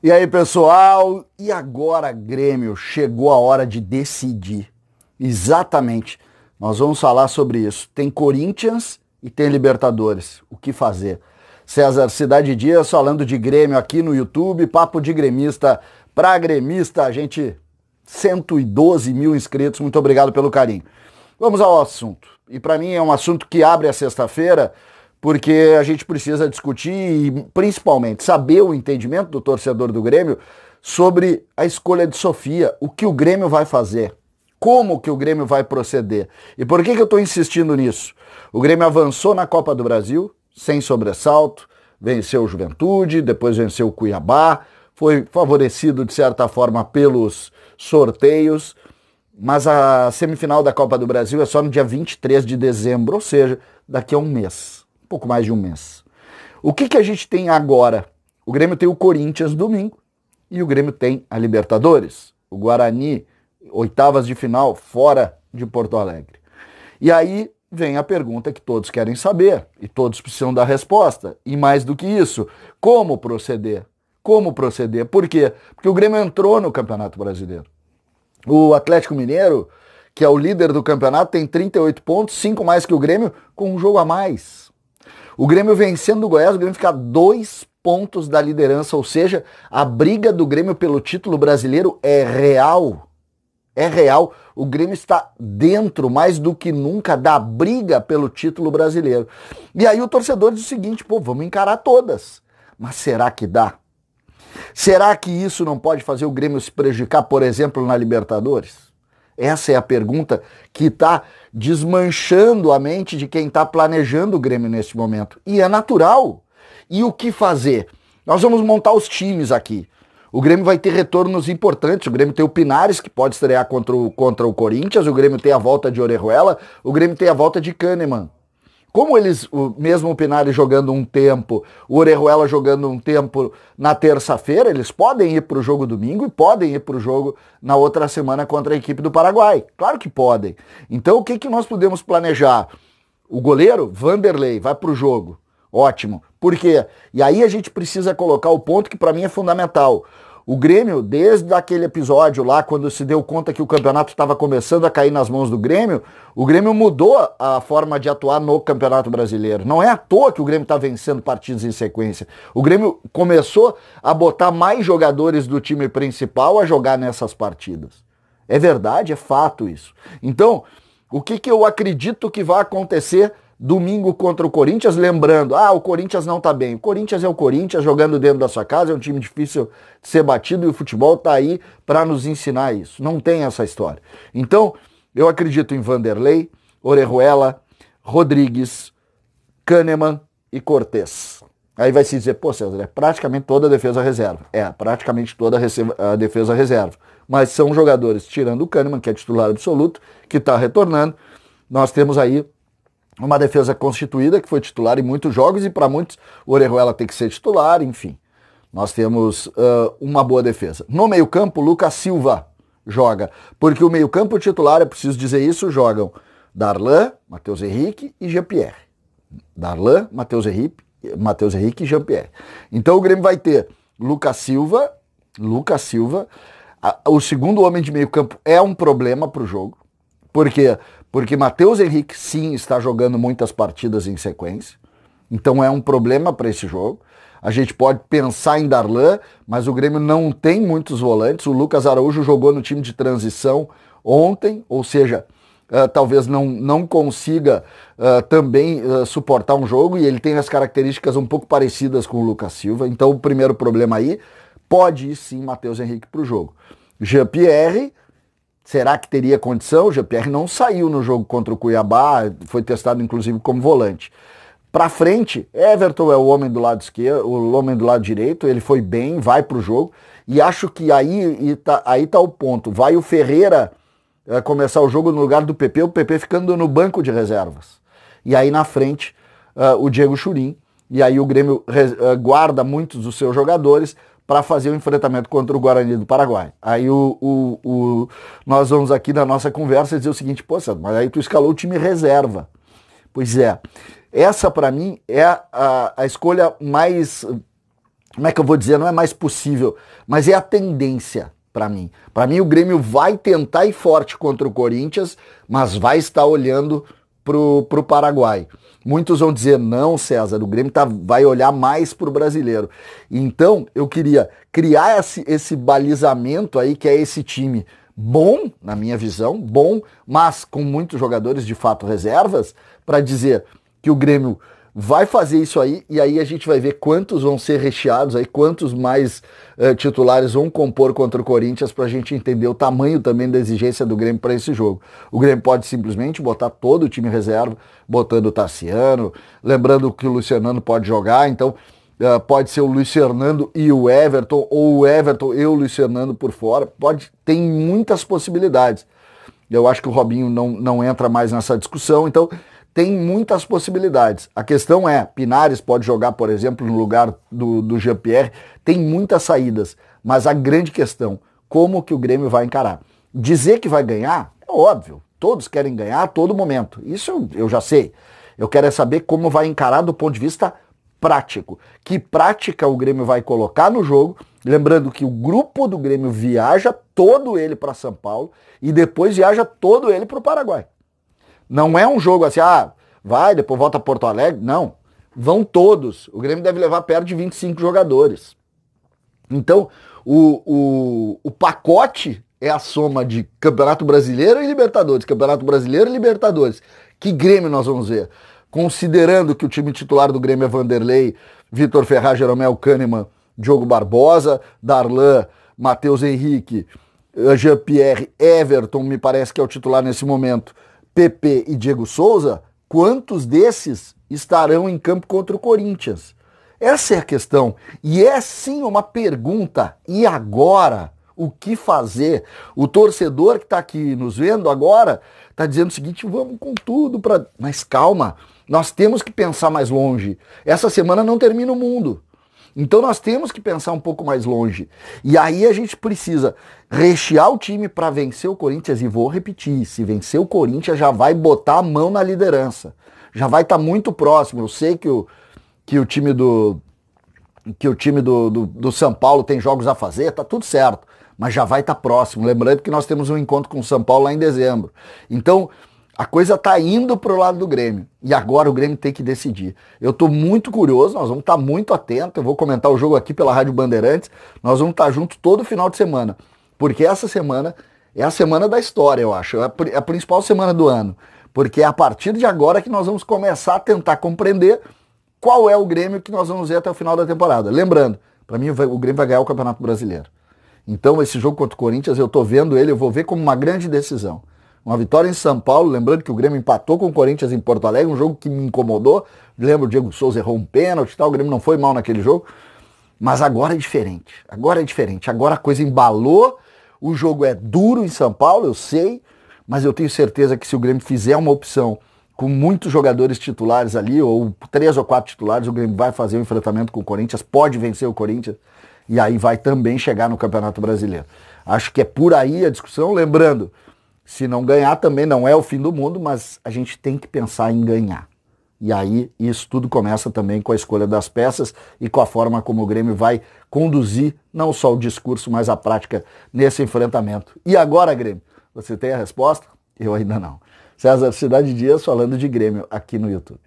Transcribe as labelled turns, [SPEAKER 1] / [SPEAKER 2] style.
[SPEAKER 1] E aí, pessoal? E agora, Grêmio? Chegou a hora de decidir. Exatamente. Nós vamos falar sobre isso. Tem Corinthians e tem Libertadores. O que fazer? César Cidade Dias falando de Grêmio aqui no YouTube. Papo de gremista pra gremista. A gente, 112 mil inscritos. Muito obrigado pelo carinho. Vamos ao assunto. E para mim é um assunto que abre a sexta-feira, porque a gente precisa discutir e, principalmente, saber o entendimento do torcedor do Grêmio sobre a escolha de Sofia, o que o Grêmio vai fazer, como que o Grêmio vai proceder. E por que eu estou insistindo nisso? O Grêmio avançou na Copa do Brasil, sem sobressalto, venceu o Juventude, depois venceu o Cuiabá, foi favorecido, de certa forma, pelos sorteios, mas a semifinal da Copa do Brasil é só no dia 23 de dezembro, ou seja, daqui a um mês. Pouco mais de um mês. O que a gente tem agora? O Grêmio tem o Corinthians domingo e o Grêmio tem a Libertadores. O Guarani, oitavas de final, fora de Porto Alegre. E aí vem a pergunta que todos querem saber e todos precisam dar resposta. E mais do que isso, como proceder? Como proceder? Por quê? Porque o Grêmio entrou no Campeonato Brasileiro. O Atlético Mineiro, que é o líder do campeonato, tem 38 pontos, 5 mais que o Grêmio, com um jogo a mais. O Grêmio vencendo o Goiás, o Grêmio fica a 2 pontos da liderança, ou seja, a briga do Grêmio pelo título brasileiro é real. É real. O Grêmio está dentro, mais do que nunca, da briga pelo título brasileiro. E aí o torcedor diz o seguinte, pô, vamos encarar todas. Mas será que dá? Será que isso não pode fazer o Grêmio se prejudicar, por exemplo, na Libertadores? Essa é a pergunta que está desmanchando a mente de quem está planejando o Grêmio neste momento. E é natural. E o que fazer? Nós vamos montar os times aqui. O Grêmio vai ter retornos importantes. O Grêmio tem o Pinares, que pode estrear contra o Corinthians. O Grêmio tem a volta de Orejuela. O Grêmio tem a volta de Kahneman. Como mesmo o Pinares jogando um tempo, o Orejuela jogando um tempo na terça-feira, eles podem ir para o jogo domingo e podem ir para o jogo na outra semana contra a equipe do Paraguai. Claro que podem. Então o que nós podemos planejar? O goleiro, Vanderlei, vai para o jogo. Ótimo. Por quê? E aí a gente precisa colocar o ponto que para mim é fundamental. O Grêmio, desde aquele episódio lá, quando se deu conta que o campeonato estava começando a cair nas mãos do Grêmio, o Grêmio mudou a forma de atuar no Campeonato Brasileiro. Não é à toa que o Grêmio está vencendo partidas em sequência. O Grêmio começou a botar mais jogadores do time principal a jogar nessas partidas. É verdade, é fato isso. Então, o que eu acredito que vai acontecer domingo contra o Corinthians, lembrando, o Corinthians não tá bem. O Corinthians é o Corinthians, jogando dentro da sua casa, é um time difícil de ser batido e o futebol tá aí para nos ensinar isso. Não tem essa história. Então, eu acredito em Vanderlei, Orejuela, Rodrigues, Kahneman e Cortez. Aí vai se dizer, pô, César, é praticamente toda a defesa reserva. É, praticamente toda a defesa reserva. Mas são jogadores, tirando o Kahneman, que é titular absoluto, que está retornando. Nós temos aí uma defesa constituída, que foi titular em muitos jogos, e para muitos o Orejuela tem que ser titular, enfim. Nós temos uma boa defesa. No meio-campo, Lucas Silva joga, porque o meio-campo titular, é preciso dizer isso, jogam Darlan, Matheus Henrique e Jean-Pierre. Darlan, Matheus Henrique e Jean-Pierre. Então o Grêmio vai ter Lucas Silva, o segundo homem de meio-campo é um problema para o jogo. Por quê? Porque Matheus Henrique, sim, está jogando muitas partidas em sequência. Então é um problema para esse jogo. A gente pode pensar em Darlan, mas o Grêmio não tem muitos volantes. O Lucas Araújo jogou no time de transição ontem, ou seja, talvez não consiga também suportar um jogo, e ele tem as características um pouco parecidas com o Lucas Silva. Então o primeiro problema aí pode ir sim Matheus Henrique para o jogo. Jean-Pierre, será que teria condição? O Jean-Pierre não saiu no jogo contra o Cuiabá, foi testado inclusive como volante. Pra frente, Everton é o homem do lado esquerdo, o homem do lado direito, ele foi bem, vai pro jogo, e acho que aí tá o ponto. Vai o Ferreira começar o jogo no lugar do PP, o PP ficando no banco de reservas. E aí na frente, o Diego Churin, e aí o Grêmio guarda muitos dos seus jogadores para fazer o enfrentamento contra o Guarani do Paraguai. Aí nós vamos aqui na nossa conversa dizer o seguinte, pô, mas aí tu escalou o time reserva. Pois é, essa para mim é a escolha mais como é que eu vou dizer, não é mais possível, mas é a tendência para mim. Para mim o Grêmio vai tentar ir forte contra o Corinthians, mas vai estar olhando pro Paraguai. Muitos vão dizer, não, César, o Grêmio vai olhar mais pro brasileiro. Então, eu queria criar esse balizamento aí, que é esse time bom, na minha visão, bom, mas com muitos jogadores de fato reservas, para dizer que o Grêmio vai fazer isso aí, e aí a gente vai ver quantos vão ser recheados aí, quantos mais titulares vão compor contra o Corinthians, pra gente entender o tamanho também da exigência do Grêmio para esse jogo. O Grêmio pode simplesmente botar todo o time reserva, botando o Tassiano, lembrando que o Luciano pode jogar, então pode ser o Luiz Fernando e o Everton, ou o Everton e o Luiz Fernando por fora, tem muitas possibilidades. Eu acho que o Robinho não entra mais nessa discussão, então tem muitas possibilidades. A questão é, Pinares pode jogar, por exemplo, no lugar do Jean-Pierre, tem muitas saídas, mas a grande questão, como que o Grêmio vai encarar? Dizer que vai ganhar, é óbvio, todos querem ganhar a todo momento, isso eu já sei. Eu quero é saber como vai encarar do ponto de vista prático. Que prática o Grêmio vai colocar no jogo, lembrando que o grupo do Grêmio viaja todo ele para São Paulo e depois viaja todo ele para o Paraguai. Não é um jogo assim, vai, depois volta a Porto Alegre. Não, vão todos. O Grêmio deve levar perto de 25 jogadores. Então, o pacote é a soma de Campeonato Brasileiro e Libertadores. Campeonato Brasileiro e Libertadores. Que Grêmio nós vamos ver? Considerando que o time titular do Grêmio é Vanderlei, Vitor Ferraz, Jeromel Kahneman, Diogo Barbosa, Darlan, Matheus Henrique, Jean-Pierre, Everton, me parece que é o titular nesse momento, PP e Diego Souza, quantos desses estarão em campo contra o Corinthians? Essa é a questão. E é sim uma pergunta. E agora? O que fazer? O torcedor que está aqui nos vendo agora está dizendo o seguinte, vamos com tudo para... Mas calma, nós temos que pensar mais longe. Essa semana não termina o mundo. Então nós temos que pensar um pouco mais longe. E aí a gente precisa rechear o time para vencer o Corinthians. E vou repetir, se vencer o Corinthians já vai botar a mão na liderança. Já vai estar muito próximo. Eu sei que o time do São Paulo tem jogos a fazer, tá tudo certo. Mas já vai estar próximo. Lembrando que nós temos um encontro com o São Paulo lá em dezembro. Então a coisa tá indo pro lado do Grêmio. E agora o Grêmio tem que decidir. Eu tô muito curioso, nós vamos estar muito atentos. Eu vou comentar o jogo aqui pela Rádio Bandeirantes. Nós vamos estar juntos todo final de semana. Porque essa semana é a semana da história, eu acho. É a principal semana do ano. Porque é a partir de agora que nós vamos começar a tentar compreender qual é o Grêmio que nós vamos ver até o final da temporada. Lembrando, para mim o Grêmio vai ganhar o Campeonato Brasileiro. Então esse jogo contra o Corinthians, eu tô vendo ele, eu vou ver como uma grande decisão. Uma vitória em São Paulo, lembrando que o Grêmio empatou com o Corinthians em Porto Alegre, um jogo que me incomodou. Lembro, o Diego Souza errou um pênalti e tal, o Grêmio não foi mal naquele jogo. Mas agora é diferente, agora é diferente. Agora a coisa embalou, o jogo é duro em São Paulo, eu sei, mas eu tenho certeza que se o Grêmio fizer uma opção com muitos jogadores titulares ali, ou 3 ou 4 titulares, o Grêmio vai fazer um enfrentamento com o Corinthians, pode vencer o Corinthians, e aí vai também chegar no Campeonato Brasileiro. Acho que é por aí a discussão, lembrando, se não ganhar também não é o fim do mundo, mas a gente tem que pensar em ganhar. E aí isso tudo começa também com a escolha das peças e com a forma como o Grêmio vai conduzir não só o discurso, mas a prática nesse enfrentamento. E agora, Grêmio? Você tem a resposta? Eu ainda não. César Cidade Dias falando de Grêmio aqui no YouTube.